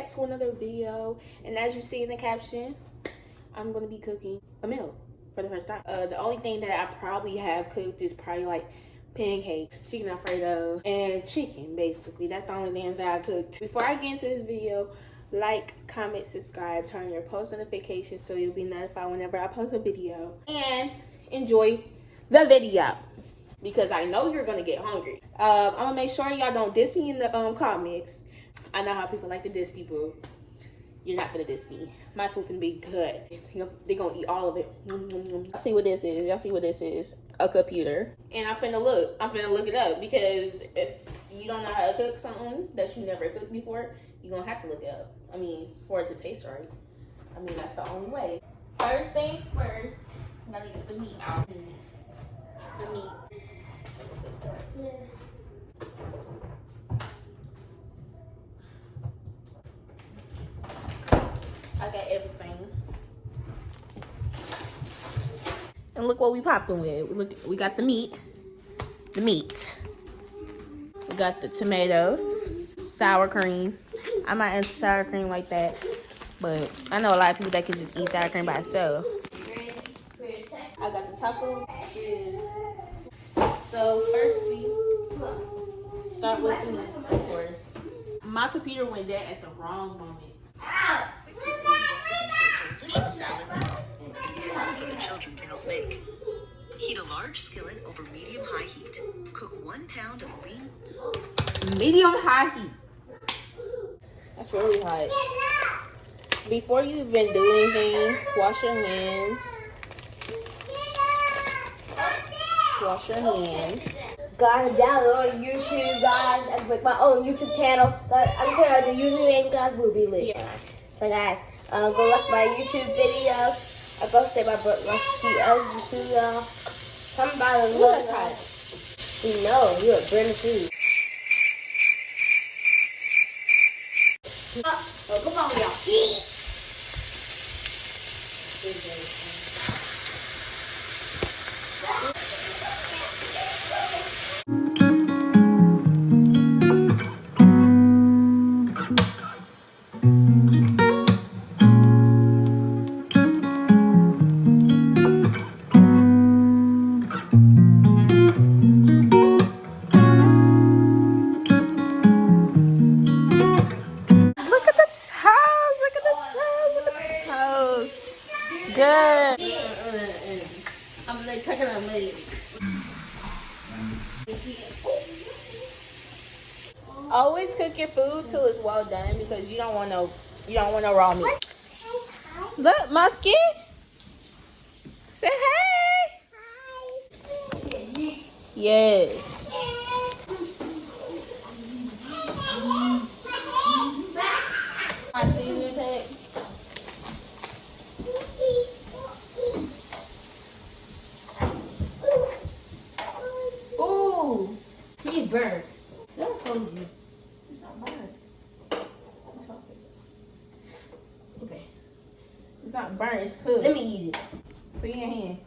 back to another video, and as you see in the caption, I'm gonna be cooking a meal for the first time. The only thing that I probably have cooked is probably like pancakes, chicken alfredo, and chicken. Basically, that's the only things that I cooked. Before I get into this video, like, comment, subscribe, turn on your post notifications so you'll be notified whenever I post a video, and enjoy the video because I know you're gonna get hungry. I'm gonna make sure y'all don't diss me in the comments. I know how people like to diss people. You're not gonna diss me. My food finna be good. They're gonna eat all of it. Y'all see what this is? Y'all see what this is? A computer. And I'm finna look it up, because if you don't know how to cook something that you never cooked before, you're gonna have to look it up. I mean, for it to taste right. I mean, that's the only way. First things first, I gotta get the meat out. The meat. I got everything. And look what we popping with. We got the meat. The meat. We got the tomatoes. Sour cream. I might add sour cream like that, but I know a lot of people that can just eat sour cream by itself. I got the taco. So firstly, start with the meat, of course. My computer went dead at the wrong moment. Salad it's hard for the children to help make. Heat a large skillet over medium-high heat. Cook 1 pound of lean. Medium-high heat. That's really hot. Before you even do anything, wash your hands. Wash your hands. Guys, download YouTube, guys. I make my own YouTube channel. Guys, I'm sure the username, guys, will be lit. Yeah. So guys, go like my YouTube videos. I go say my YouTube, y'all. Come by the look. We know you're a brand food. Oh, come on, y'all. Good. I'm like cooking on me. Always cook your food till it's well done, because you don't want no raw meat. Look, Musky. Say hey. Yes. My seasoning pack. Ooh, He's burnt. I told you. It's not burnt. Okay. It's not burnt, it's cooked. Let me eat it. Put it in your hand.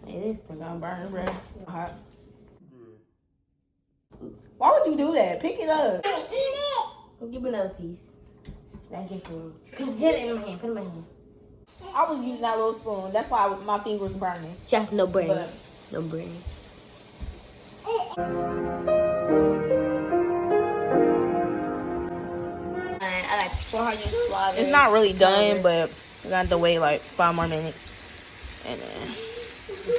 Hey, this is gonna burn, bro. Hot. Why would you do that? Pick it up. Eat it. Well, give me another piece. That's it for me. Put it in my hand. Put it in my hand. I was using that little spoon. That's why my fingers burning. Just no brain. But no brain. I like 400 slaughters. it's not really done, but we got to wait like 5 more minutes. And then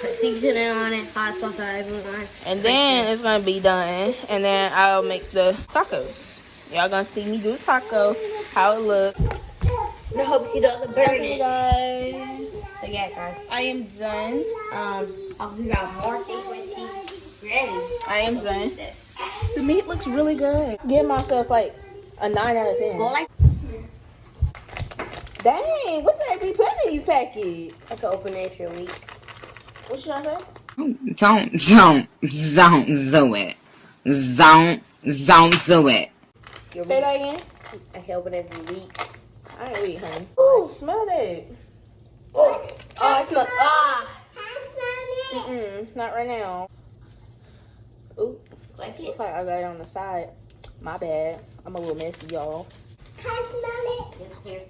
Put seasoning on it, hot sauce on everyone. And then it's gonna be done, and then I'll make the tacos. Y'all gonna see me do taco, how it look. I hope she doesn't burn Okay, it. guys. So yeah, guys. I am done. I'll figure out more things when she's ready. I am done. The meat looks really good. Give myself like a 9 out of 10. Go like Dang, what did they be putting in these packets? I can open it for a week. What should I say? Don't do it. Don't do it. Say that again. I can open it for a week. I ain't eat, honey. Ooh, smell that. Oh, it smells. Not right now. Ooh, Like looks it. like I got it on the side. My bad. I'm a little messy, y'all. Can I smell it?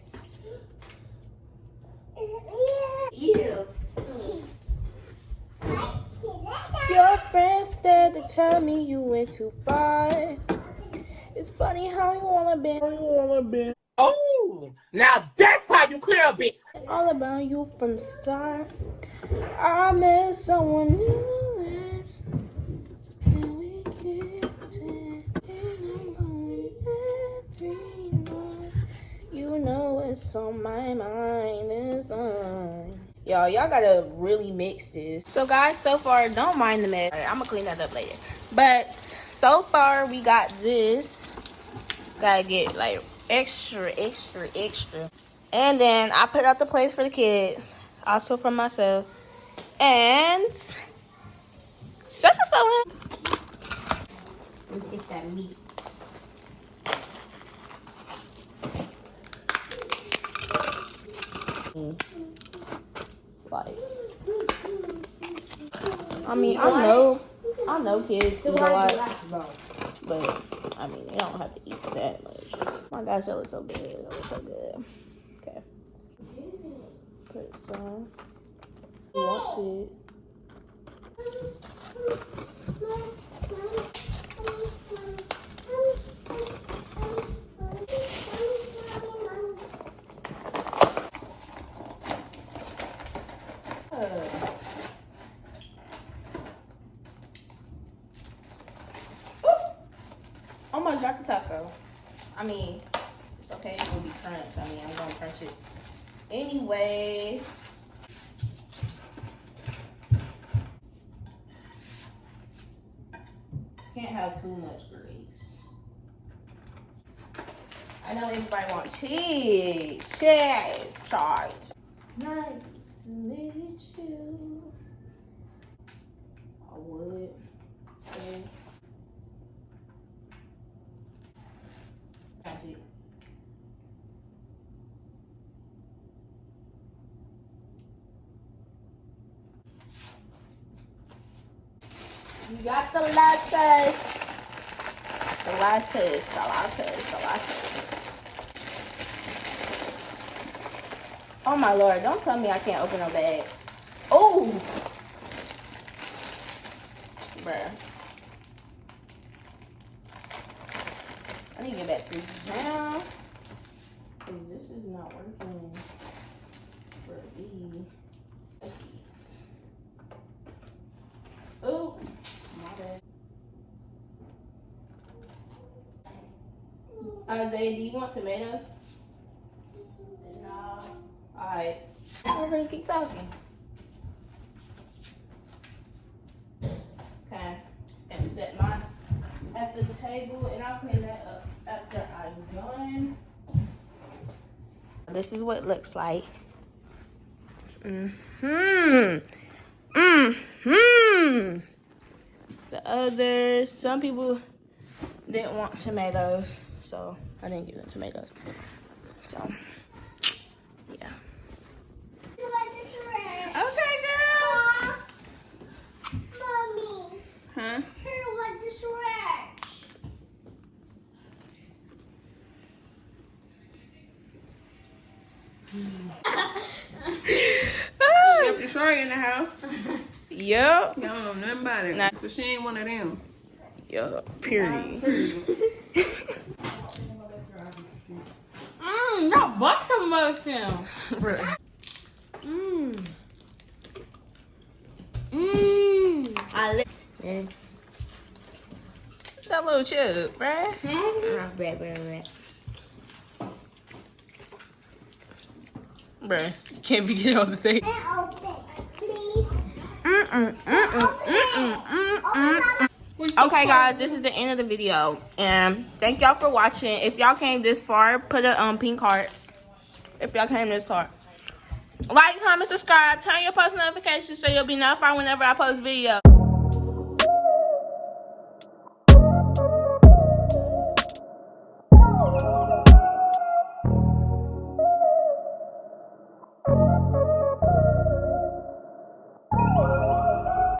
Ew. Your friends there to tell me you went too far. It's funny how you wanna be Oh, now that's how you clear a bitch. all about you from the start. I met someone new last and we kicked it, and I'm going every night. You know what's on my mind is on. Y'all gotta really mix this. So guys, so far, don't mind the mess. I'm gonna clean that up later. But so far, we got this. Gotta get like extra. And then I put out the plates for the kids. Also for myself. And special someone. Let me take that meat. Like, I mean, I know kids eat a lot, but I mean, they don't have to eat that much. My gosh, that was so good. That was so good. Okay. Put some. Who wants it? Almost dropped the taco. I mean, it's okay. It will be crunched. I mean, I'm gonna crunch it anyways. Can't have too much grease. I know everybody wants cheese. Cheese. Nice to meet you. I would say. Got it. You got the lattes. The lattes. Oh my Lord, don't tell me I can't open a bag. Oh! Bruh. I need to get back to this now. Cause this is not working for me. Let's see. Oh, my bad. Isaiah, do you want tomatoes? No. Alright. I'm gonna keep talking. Okay. And set mine at the table, and I'll clean that up after I'm done. This is what it looks like. The others, some people didn't want tomatoes, so I didn't give them tomatoes. So, yeah. Okay, girl. Mommy. Huh? Here, what the scratch? Your Shorty in the house. Yup. Y'all don't know nothing about it. Nah. But she ain't one of them. Yup. Period. Y'all busting motion. Yeah. That little chip, right? Bread. Bruh, you can't be getting on the table. Please. Okay, guys, this is the end of the video, and thank y'all for watching. If y'all came this far, put a pink heart. If y'all came this far, like, comment, subscribe, turn your post notifications so you'll be notified whenever I post video.